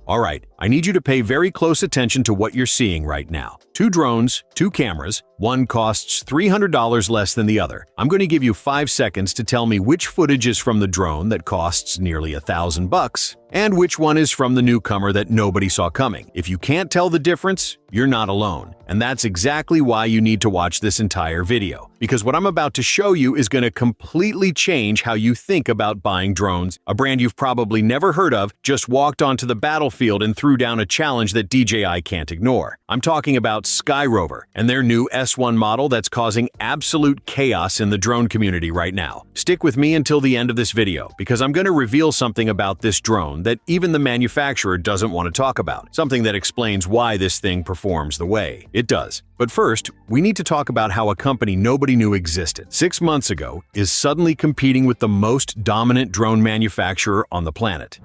Alright, I need you to pay very close attention to what you're seeing right now. 2 drones, 2 cameras, one costs $300 less than the other. I'm going to give you 5 seconds to tell me which footage is from the drone that costs nearly $1,000 and which one is from the newcomer that nobody saw coming. If you can't tell the difference, you're not alone. And that's exactly why you need to watch this entire video. Because what I'm about to show you is going to completely change how you think about buying drones. A brand you've probably never heard of just walked onto the battlefield and threw down a challenge that DJI can't ignore. I'm talking about SkyRover and their new S1 model that's causing absolute chaos in the drone community right now. Stick with me until the end of this video, because I'm going to reveal something about this drone that even the manufacturer doesn't want to talk about. Something that explains why this thing performs the way it does. But first, we need to talk about how a company nobody knew existed 6 months ago is suddenly competing with the most dominant drone manufacturer on the planet.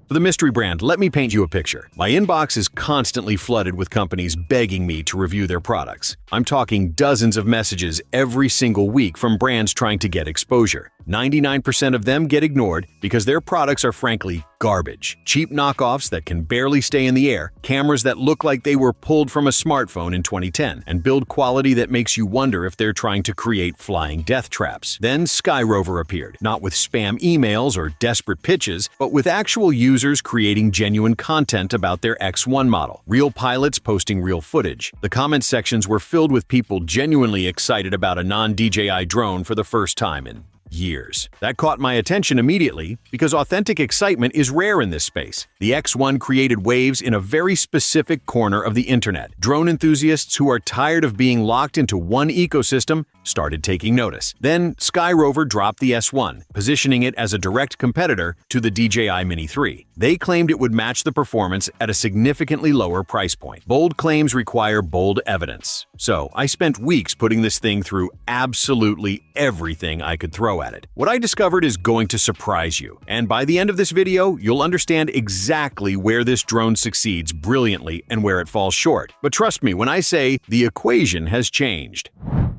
For the mystery brand, let me paint you a picture. My inbox is constantly flooded with companies begging me to review their products. I'm talking dozens of messages every single week from brands trying to get exposure. 99% of them get ignored because their products are frankly garbage. Cheap knockoffs that can barely stay in the air, cameras that look like they were pulled from a smartphone in 2010, and build quality that makes you wonder if they're trying to create flying death traps. Then SkyRover appeared, not with spam emails or desperate pitches, but with actual users creating genuine content about their X1 model. Real pilots posting real footage. The comment sections were filled with people genuinely excited about a non-DJI drone for the first time in years. That caught my attention immediately because authentic excitement is rare in this space. The X1 created waves in a very specific corner of the internet. Drone enthusiasts who are tired of being locked into one ecosystem started taking notice. Then SkyRover dropped the S1, positioning it as a direct competitor to the DJI Mini 3. They claimed it would match the performance at a significantly lower price point. Bold claims require bold evidence. So I spent weeks putting this thing through absolutely everything I could throw at it. What I discovered is going to surprise you, and by the end of this video, you'll understand exactly where this drone succeeds brilliantly and where it falls short. But trust me when I say the equation has changed.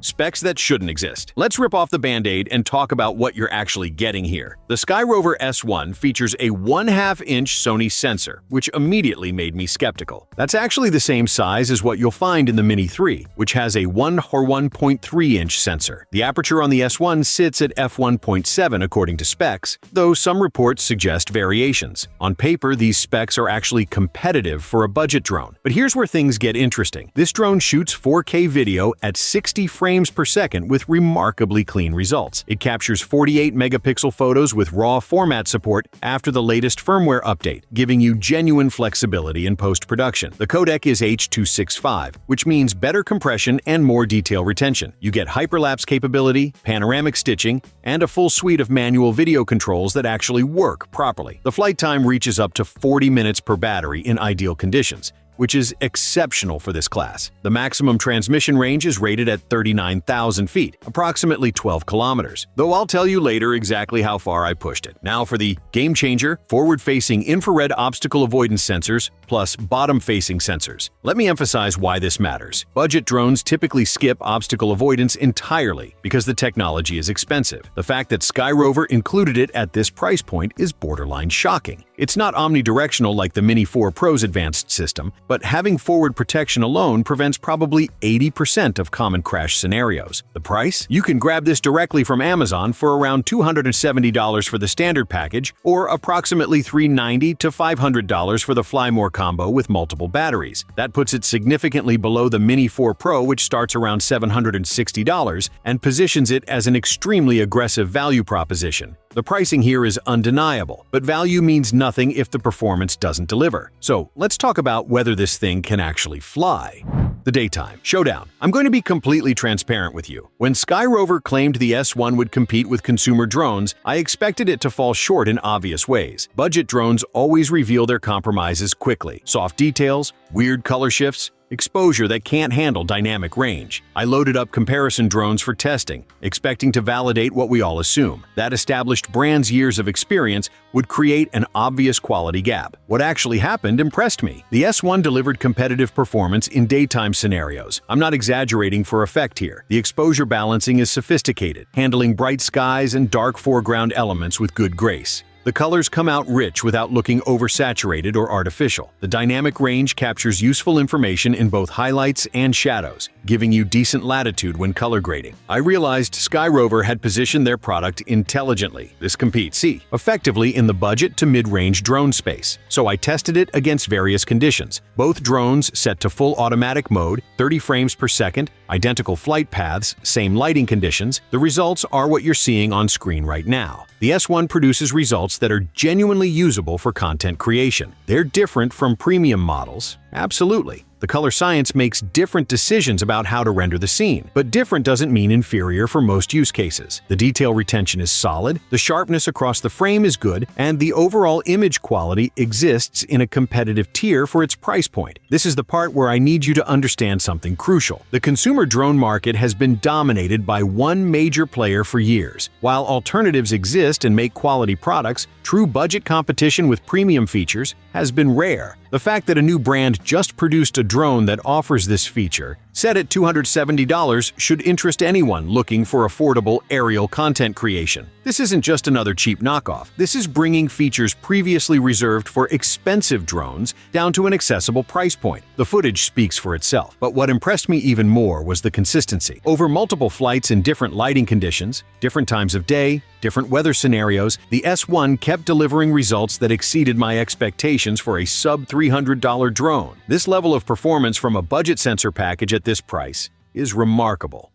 Specs that shouldn't exist. Let's rip off the band-aid and talk about what you're actually getting here. The SkyRover S1 features a 1/2-inch Sony sensor, which immediately made me skeptical. That's actually the same size as what you'll find in the Mini 3, which has a 1.3-inch sensor. The aperture on the S1 sits at f1.7 according to specs, though some reports suggest variations. On paper, these specs are actually competitive for a budget drone. But here's where things get interesting. This drone shoots 4K video at 60 frames per second with remarkably clean results. It captures 48-megapixel photos with RAW format support after the latest firmware update, giving you genuine flexibility in post-production. The codec is H.265, which means better compression and more detail retention. You get hyperlapse capability, panoramic stitching, and a full suite of manual video controls that actually work properly. The flight time reaches up to 40 minutes per battery in ideal conditions, which is exceptional for this class. The maximum transmission range is rated at 39,000 feet, approximately 12 kilometers, though I'll tell you later exactly how far I pushed it. Now for the game changer, forward-facing infrared obstacle avoidance sensors plus bottom-facing sensors. Let me emphasize why this matters. Budget drones typically skip obstacle avoidance entirely because the technology is expensive. The fact that SkyRover included it at this price point is borderline shocking. It's not omnidirectional like the Mini 4 Pro's advanced system, but having forward protection alone prevents probably 80% of common crash scenarios. The price? You can grab this directly from Amazon for around $270 for the standard package, or approximately $390 to $500 for the Fly More combo with multiple batteries. That puts it significantly below the Mini 4 Pro, which starts around $760, and positions it as an extremely aggressive value proposition. The pricing here is undeniable, but value means nothing if the performance doesn't deliver. So let's talk about whether this thing can actually fly. The daytime showdown. I'm going to be completely transparent with you. When SkyRover claimed the S1 would compete with consumer drones, I expected it to fall short in obvious ways. Budget drones always reveal their compromises quickly. Soft details, weird color shifts, exposure that can't handle dynamic range. I loaded up comparison drones for testing, expecting to validate what we all assume. That established brand's years of experience would create an obvious quality gap. What actually happened impressed me. The S1 delivered competitive performance in daytime scenarios. I'm not exaggerating for effect here. The exposure balancing is sophisticated, handling bright skies and dark foreground elements with good grace. The colors come out rich without looking oversaturated or artificial. The dynamic range captures useful information in both highlights and shadows, giving you decent latitude when color grading. I realized SkyRover had positioned their product intelligently. This competes, effectively in the budget to mid-range drone space. So I tested it against various conditions. Both drones set to full automatic mode, 30 frames per second, identical flight paths, same lighting conditions. The results are what you're seeing on screen right now. The S1 produces results that are genuinely usable for content creation. They're different from premium models, absolutely. The color science makes different decisions about how to render the scene, but different doesn't mean inferior for most use cases. The detail retention is solid, the sharpness across the frame is good, and the overall image quality exists in a competitive tier for its price point. This is the part where I need you to understand something crucial. The consumer drone market has been dominated by one major player for years. While alternatives exist and make quality products, true budget competition with premium features has been rare. The fact that a new brand just produced a drone that offers this feature, set at $270, should interest anyone looking for affordable aerial content creation. This isn't just another cheap knockoff. This is bringing features previously reserved for expensive drones down to an accessible price point. The footage speaks for itself, but what impressed me even more was the consistency. Over multiple flights in different lighting conditions, different times of day, different weather scenarios, the S1 kept delivering results that exceeded my expectations for a sub-$300 drone. This level of performance from a budget sensor package at this price is remarkable.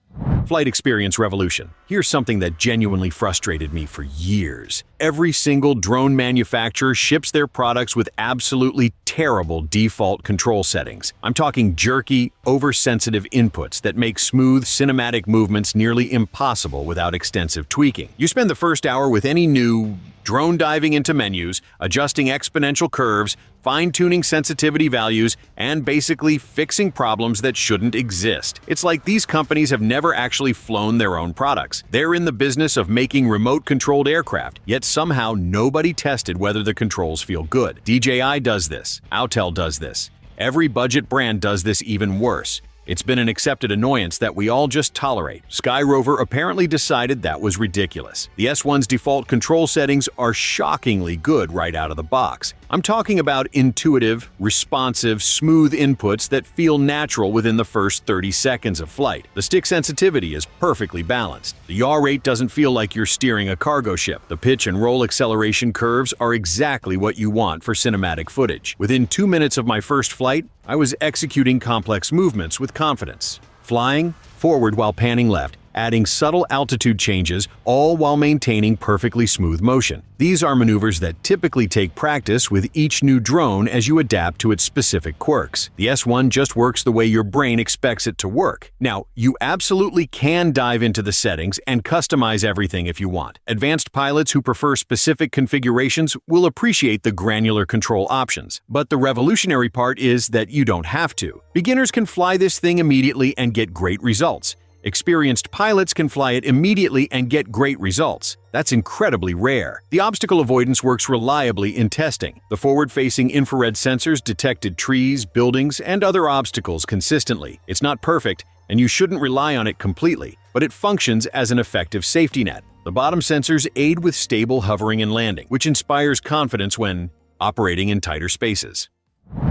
Flight experience revolution. Here's something that genuinely frustrated me for years. Every single drone manufacturer ships their products with absolutely terrible default control settings. I'm talking jerky, oversensitive inputs that make smooth cinematic movements nearly impossible without extensive tweaking. You spend the first hour with any new drone diving into menus, adjusting exponential curves, fine-tuning sensitivity values, and basically fixing problems that shouldn't exist. It's like these companies have never actually flown their own products. They're in the business of making remote-controlled aircraft, yet somehow nobody tested whether the controls feel good. DJI does this. Autel does this. Every budget brand does this even worse. It's been an accepted annoyance that we all just tolerate. SkyRover apparently decided that was ridiculous. The S1's default control settings are shockingly good right out of the box. I'm talking about intuitive, responsive, smooth inputs that feel natural within the first 30 seconds of flight. The stick sensitivity is perfectly balanced. The yaw rate doesn't feel like you're steering a cargo ship. The pitch and roll acceleration curves are exactly what you want for cinematic footage. Within 2 minutes of my first flight, I was executing complex movements with confidence. Flying forward while panning left, adding subtle altitude changes, all while maintaining perfectly smooth motion. These are maneuvers that typically take practice with each new drone as you adapt to its specific quirks. The S1 just works the way your brain expects it to work. Now, you absolutely can dive into the settings and customize everything if you want. Advanced pilots who prefer specific configurations will appreciate the granular control options. But the revolutionary part is that you don't have to. Beginners can fly this thing immediately and get great results. Experienced pilots can fly it immediately and get great results. That's incredibly rare. The obstacle avoidance works reliably in testing. The forward-facing infrared sensors detected trees, buildings, and other obstacles consistently. It's not perfect, and you shouldn't rely on it completely, but it functions as an effective safety net. The bottom sensors aid with stable hovering and landing, which inspires confidence when operating in tighter spaces.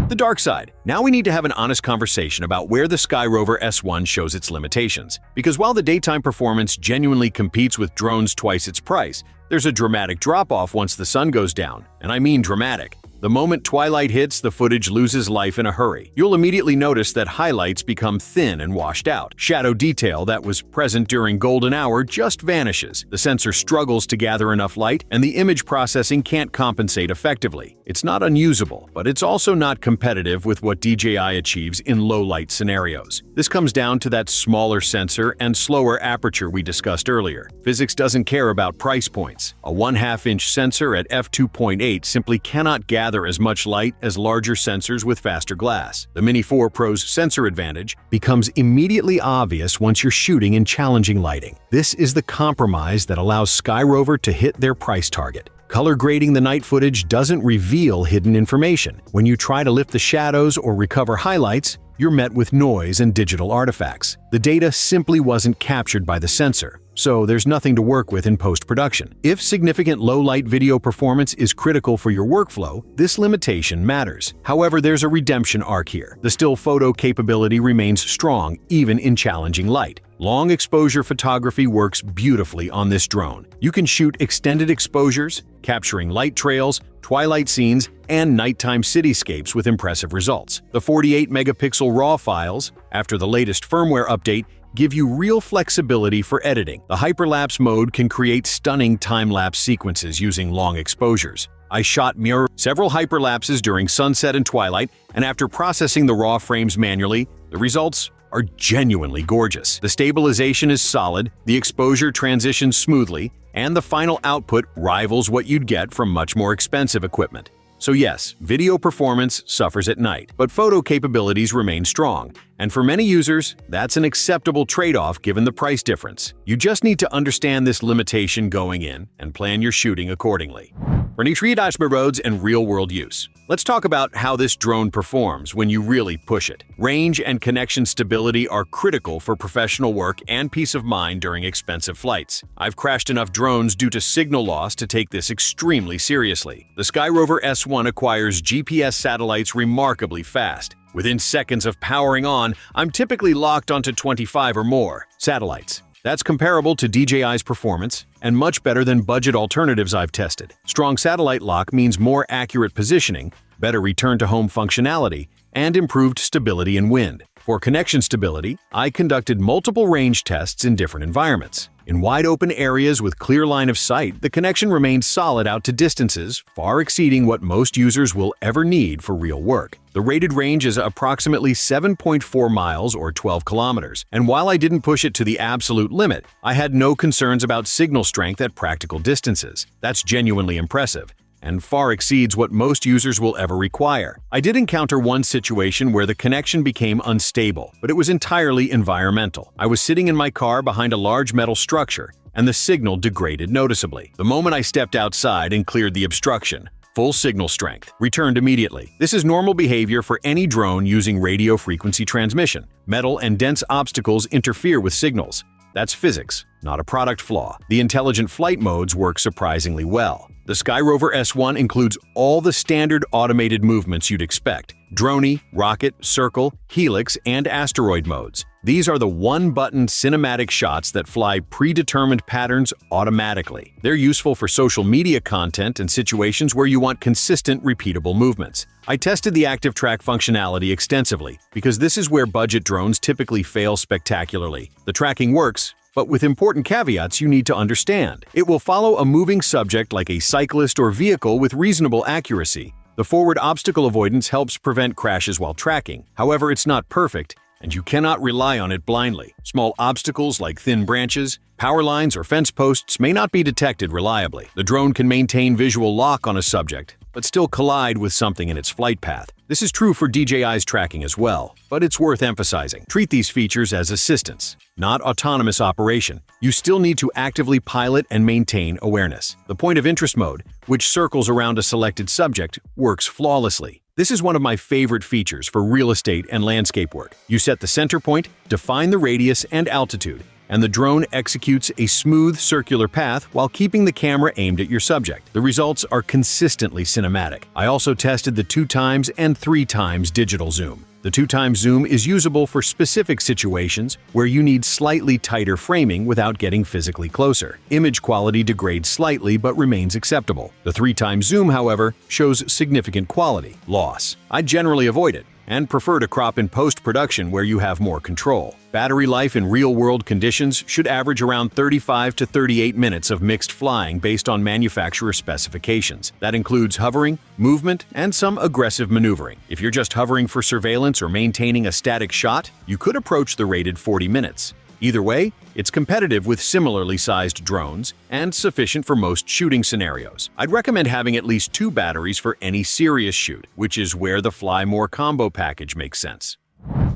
The dark side. Now we need to have an honest conversation about where the SkyRover S1 shows its limitations. Because while the daytime performance genuinely competes with drones twice its price, there's a dramatic drop-off once the sun goes down. And I mean dramatic. The moment twilight hits, the footage loses life in a hurry. You'll immediately notice that highlights become thin and washed out. Shadow detail that was present during golden hour just vanishes. The sensor struggles to gather enough light, and the image processing can't compensate effectively. It's not unusable, but it's also not competitive with what DJI achieves in low-light scenarios. This comes down to that smaller sensor and slower aperture we discussed earlier. Physics doesn't care about price points. A 1/2-inch sensor at f2.8 simply cannot gather as much light as larger sensors with faster glass. The Mini 4 Pro's sensor advantage becomes immediately obvious once you're shooting in challenging lighting. This is the compromise that allows SkyRover to hit their price target. Color grading the night footage doesn't reveal hidden information. When you try to lift the shadows or recover highlights, you're met with noise and digital artifacts. The data simply wasn't captured by the sensor. so there's nothing to work with in post-production. If significant low-light video performance is critical for your workflow, this limitation matters. However, there's a redemption arc here. The still photo capability remains strong even in challenging light. Long exposure photography works beautifully on this drone. You can shoot extended exposures, capturing light trails, twilight scenes, and nighttime cityscapes with impressive results. The 48-megapixel RAW files, after the latest firmware update, give you real flexibility for editing. The hyperlapse mode can create stunning time-lapse sequences using long exposures. I shot several hyperlapses during sunset and twilight, and after processing the RAW frames manually, the results are genuinely gorgeous. The stabilization is solid, the exposure transitions smoothly, and the final output rivals what you'd get from much more expensive equipment. So yes, video performance suffers at night, but photo capabilities remain strong, and for many users, that's an acceptable trade-off given the price difference. You just need to understand this limitation going in and plan your shooting accordingly. For roads and real-world use, let's talk about how this drone performs when you really push it. Range and connection stability are critical for professional work and peace of mind during expensive flights. I've crashed enough drones due to signal loss to take this extremely seriously. The SkyRover S1 acquires GPS satellites remarkably fast. Within seconds of powering on, I'm typically locked onto 25 or more satellites. That's comparable to DJI's performance and much better than budget alternatives I've tested. Strong satellite lock means more accurate positioning, better return-to-home functionality, and improved stability in wind. For connection stability, I conducted multiple range tests in different environments. In wide-open areas with clear line of sight, the connection remained solid out to distances far exceeding what most users will ever need for real work. The rated range is approximately 7.4 miles or 12 kilometers, and while I didn't push it to the absolute limit, I had no concerns about signal strength at practical distances. That's genuinely impressive and far exceeds what most users will ever require. I did encounter one situation where the connection became unstable, but it was entirely environmental. I was sitting in my car behind a large metal structure, and the signal degraded noticeably. The moment I stepped outside and cleared the obstruction, full signal strength returned immediately. This is normal behavior for any drone using radio frequency transmission. Metal and dense obstacles interfere with signals. That's physics, not a product flaw. The intelligent flight modes work surprisingly well. The SkyRover S1 includes all the standard automated movements you'd expect: droney, rocket, circle, helix, and asteroid modes. These are the one-button cinematic shots that fly predetermined patterns automatically. They're useful for social media content and situations where you want consistent, repeatable movements. I tested the active track functionality extensively because this is where budget drones typically fail spectacularly. The tracking works, but with important caveats you need to understand. It will follow a moving subject like a cyclist or vehicle with reasonable accuracy. The forward obstacle avoidance helps prevent crashes while tracking. However, it's not perfect, and you cannot rely on it blindly. Small obstacles like thin branches, power lines, or fence posts may not be detected reliably. The drone can maintain visual lock on a subject, but still collide with something in its flight path. This is true for DJI's tracking as well, but it's worth emphasizing. Treat these features as assistance, not autonomous operation. You still need to actively pilot and maintain awareness. The point of interest mode, which circles around a selected subject, works flawlessly. This is one of my favorite features for real estate and landscape work. You set the center point, define the radius and altitude, and the drone executes a smooth circular path while keeping the camera aimed at your subject. The results are consistently cinematic. I also tested the 2x and 3x digital zoom. The 2x zoom is usable for specific situations where you need slightly tighter framing without getting physically closer. Image quality degrades slightly but remains acceptable. The 3x zoom, however, shows significant quality loss. I generally avoid it and prefer to crop in post-production where you have more control. Battery life in real-world conditions should average around 35 to 38 minutes of mixed flying based on manufacturer specifications. That includes hovering, movement, and some aggressive maneuvering. If you're just hovering for surveillance or maintaining a static shot, you could approach the rated 40 minutes. Either way, it's competitive with similarly sized drones and sufficient for most shooting scenarios. I'd recommend having at least 2 batteries for any serious shoot, which is where the Fly More combo package makes sense.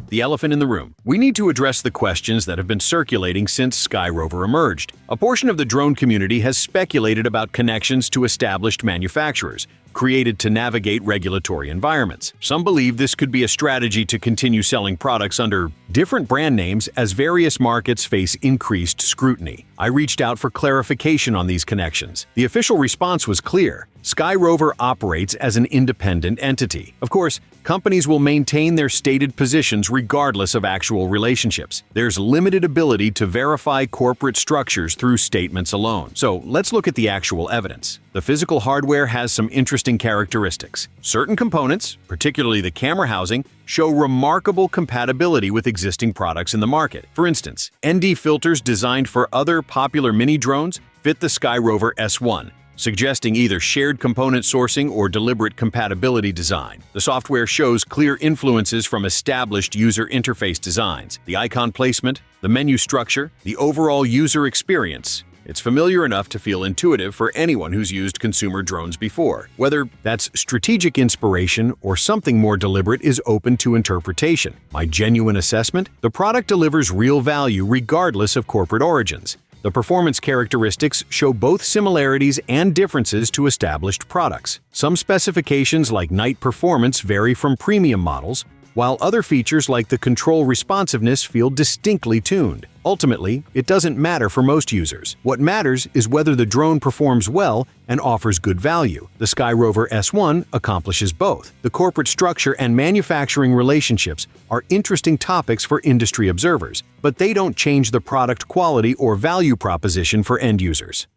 The elephant in the room. We need to address the questions that have been circulating since SkyRover emerged. A portion of the drone community has speculated about connections to established manufacturers, created to navigate regulatory environments. Some believe this could be a strategy to continue selling products under different brand names as various markets face increased scrutiny. I reached out for clarification on these connections. The official response was clear. SkyRover operates as an independent entity. Of course, companies will maintain their stated positions regardless of actual relationships. There's limited ability to verify corporate structures through statements alone. So let's look at the actual evidence. The physical hardware has some interesting characteristics. Certain components, particularly the camera housing, show remarkable compatibility with existing products in the market. For instance, ND filters designed for other popular mini drones fit the SkyRover S1, suggesting either shared component sourcing or deliberate compatibility design. The software shows clear influences from established user interface designs. The icon placement, the menu structure, the overall user experience. It's familiar enough to feel intuitive for anyone who's used consumer drones before. Whether that's strategic inspiration or something more deliberate is open to interpretation. My genuine assessment? The product delivers real value regardless of corporate origins. The performance characteristics show both similarities and differences to established products. Some specifications like night performance vary from premium models, while other features like the control responsiveness feel distinctly tuned. Ultimately, it doesn't matter for most users. What matters is whether the drone performs well and offers good value. The SkyRover S1 accomplishes both. The corporate structure and manufacturing relationships are interesting topics for industry observers, but they don't change the product quality or value proposition for end users.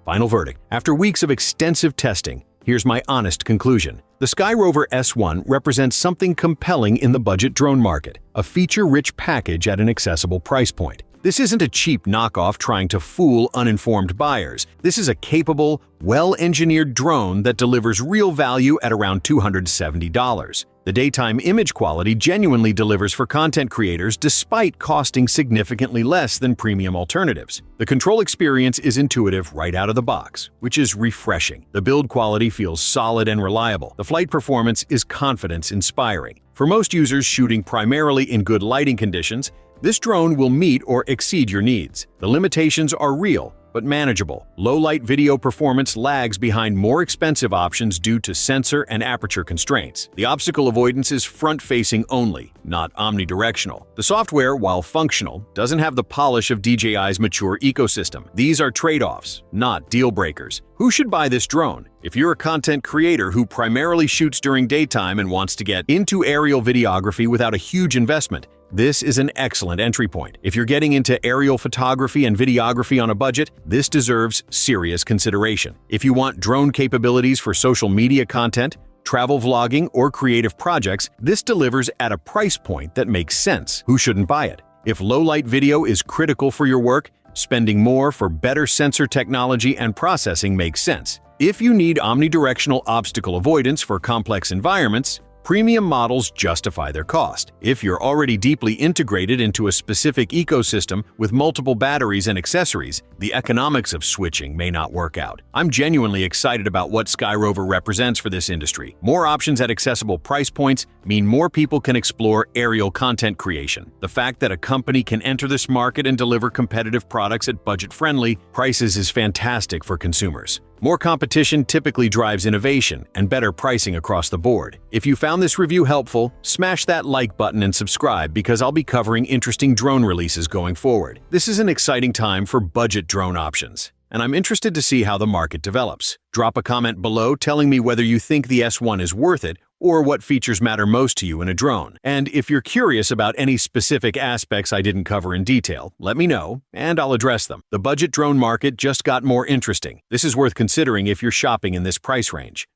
Final verdict. After weeks of extensive testing, here's my honest conclusion. The SkyRover S1 represents something compelling in the budget drone market, a feature-rich package at an accessible price point. This isn't a cheap knockoff trying to fool uninformed buyers. This is a capable, well-engineered drone that delivers real value at around $270. The daytime image quality genuinely delivers for content creators despite costing significantly less than premium alternatives. The control experience is intuitive right out of the box, which is refreshing. The build quality feels solid and reliable. The flight performance is confidence-inspiring. For most users shooting primarily in good lighting conditions, this drone will meet or exceed your needs. The limitations are real, but manageable. Low-light video performance lags behind more expensive options due to sensor and aperture constraints. The obstacle avoidance is front-facing only, not omnidirectional. The software, while functional, doesn't have the polish of DJI's mature ecosystem. These are trade-offs, not deal-breakers. Who should buy this drone? If you're a content creator who primarily shoots during daytime and wants to get into aerial videography without a huge investment, this is an excellent entry point. If you're getting into aerial photography and videography on a budget, this deserves serious consideration. If you want drone capabilities for social media content, travel vlogging, or creative projects, this delivers at a price point that makes sense. Who shouldn't buy it? If low-light video is critical for your work, spending more for better sensor technology and processing makes sense. If you need omnidirectional obstacle avoidance for complex environments, premium models justify their cost. If you're already deeply integrated into a specific ecosystem with multiple batteries and accessories, the economics of switching may not work out. I'm genuinely excited about what SkyRover represents for this industry. More options at accessible price points mean more people can explore aerial content creation. The fact that a company can enter this market and deliver competitive products at budget-friendly prices is fantastic for consumers. More competition typically drives innovation and better pricing across the board. If you found this review helpful, smash that like button and subscribe because I'll be covering interesting drone releases going forward. This is an exciting time for budget drone options, and I'm interested to see how the market develops. Drop a comment below telling me whether you think the S1 is worth it or what features matter most to you in a drone. And if you're curious about any specific aspects I didn't cover in detail, let me know, and I'll address them. The budget drone market just got more interesting. This is worth considering if you're shopping in this price range.